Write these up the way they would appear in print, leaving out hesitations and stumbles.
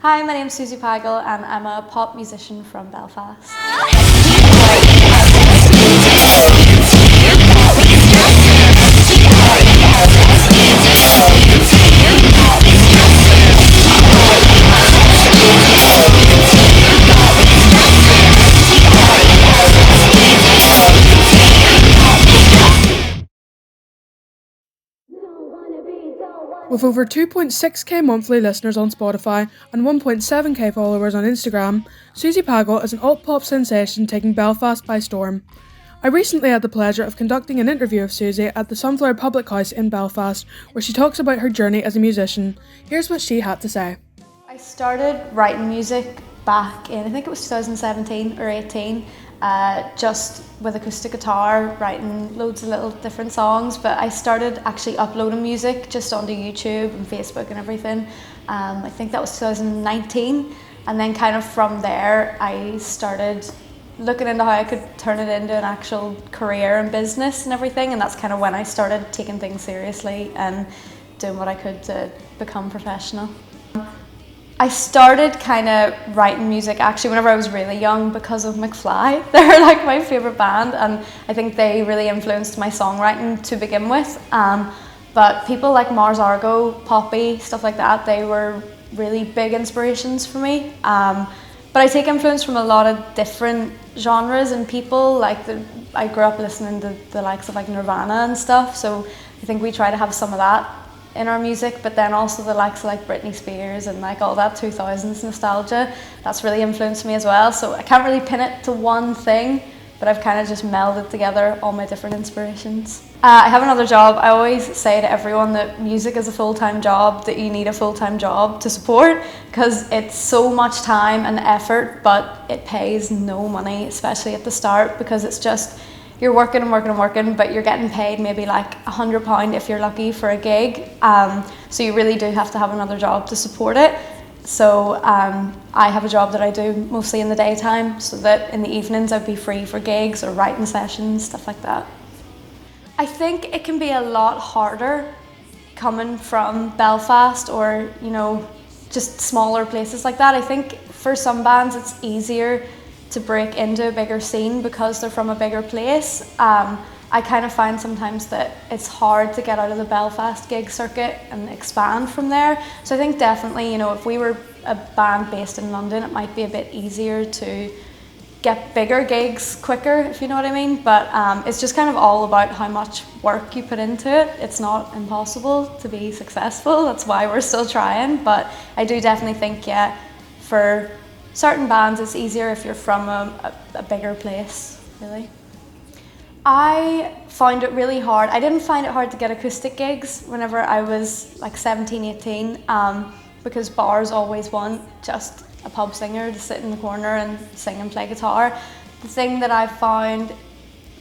Hi, my name's Susi Pagel and I'm a pop musician from Belfast. With over 2.6k monthly listeners on Spotify and 1.7k followers on Instagram, Susi Pagel is an alt-pop sensation taking Belfast by storm. I recently had the pleasure of conducting an interview of Susi at the Sunflower Public House in Belfast, where she talks about her journey as a musician. Here's what she had to say. I started writing music back in, I think it was 2017 or 18, just with acoustic guitar, writing loads of little different songs, but I started actually uploading music just onto YouTube and Facebook and everything. I think that was 2019, and then kind of from there I started looking into how I could turn it into an actual career and business and everything, and that's kind of when I started taking things seriously and doing what I could to become professional. I started kind of writing music actually whenever I was really young because of McFly. They're like my favourite band, and I think they really influenced my songwriting to begin with. But people like Mars Argo, Poppy, stuff like that, they were really big inspirations for me. But I take influence from a lot of different genres and people. I grew up listening to the likes of like Nirvana and stuff, so I think we try to have some of that in our music, but then also the likes of like Britney Spears and like all that 2000s nostalgia, that's really influenced me as well. So I can't really pin it to one thing, but I've kind of just melded together all my different inspirations. I have another job. I always say to everyone that music is a full-time job, that you need a full-time job to support, because it's so much time and effort, but it pays no money, especially at the start, because it's just you're working and working and working, but you're getting paid maybe like £100 if you're lucky for a gig. So you really do have to have another job to support it. So I have a job that I do mostly in the daytime, so that in the evenings I'd be free for gigs or writing sessions, stuff like that. I think it can be a lot harder coming from Belfast or, just smaller places like that. I think for some bands it's easier to break into a bigger scene because they're from a bigger place. I kind of find sometimes that it's hard to get out of the Belfast gig circuit and expand from there. So I think definitely, if we were a band based in London, it might be a bit easier to get bigger gigs quicker, if you know what I mean. But it's just kind of all about how much work you put into it. It's not impossible to be successful. That's why we're still trying. But I do definitely think, for certain bands it's easier if you're from a bigger place, really. I found it really hard. I didn't find it hard to get acoustic gigs whenever I was like 17, 18, because bars always want just a pub singer to sit in the corner and sing and play guitar. The thing that I found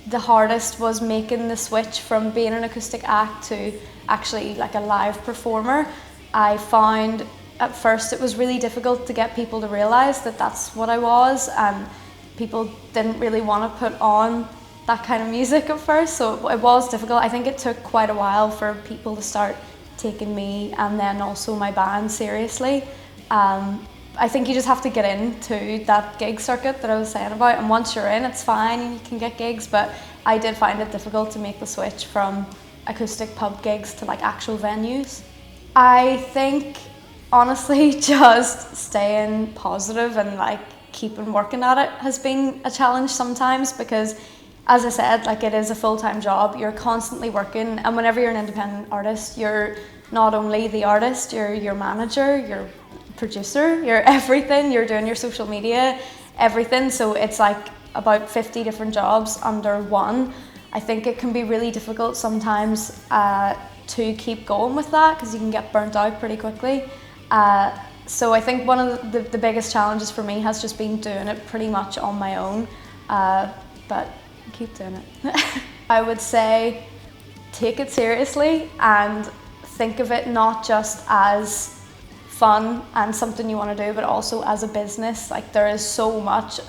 the hardest was making the switch from being an acoustic act to actually like a live performer. I found at first it was really difficult to get people to realise that that's what I was, and people didn't really want to put on that kind of music at first, so it was difficult. I think it took quite a while for people to start taking me and then also my band seriously. I think you just have to get into that gig circuit that I was saying about, and once you're in, it's fine and you can get gigs, but I did find it difficult to make the switch from acoustic pub gigs to like actual venues. I think honestly just staying positive and like keeping working at it has been a challenge sometimes, because as I said, like it is a full-time job. You're constantly working, and whenever you're an independent artist, you're not only the artist, you're your manager, your producer, you're everything. You're doing your social media, everything. So it's like about 50 different jobs under one. I think it can be really difficult sometimes to keep going with that, because you can get burnt out pretty quickly. So I think one of the biggest challenges for me has just been doing it pretty much on my own, but keep doing it. I would say take it seriously and think of it not just as fun and something you want to do, but also as a business. Like there is so much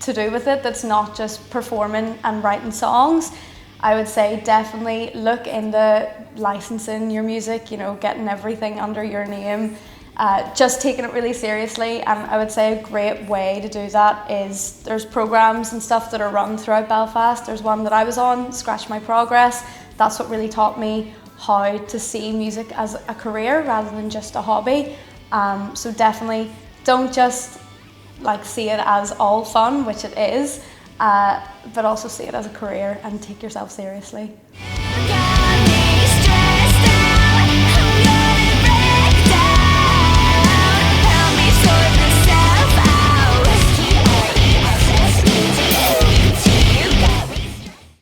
to do with it that's not just performing and writing songs. I would say definitely look into licensing your music, getting everything under your name, just taking it really seriously. And I would say a great way to do that is there's programs and stuff that are run throughout Belfast. There's one that I was on, Scratch My Progress. That's what really taught me how to see music as a career rather than just a hobby. So definitely don't just like see it as all fun, which it is, but also see it as a career and take yourself seriously.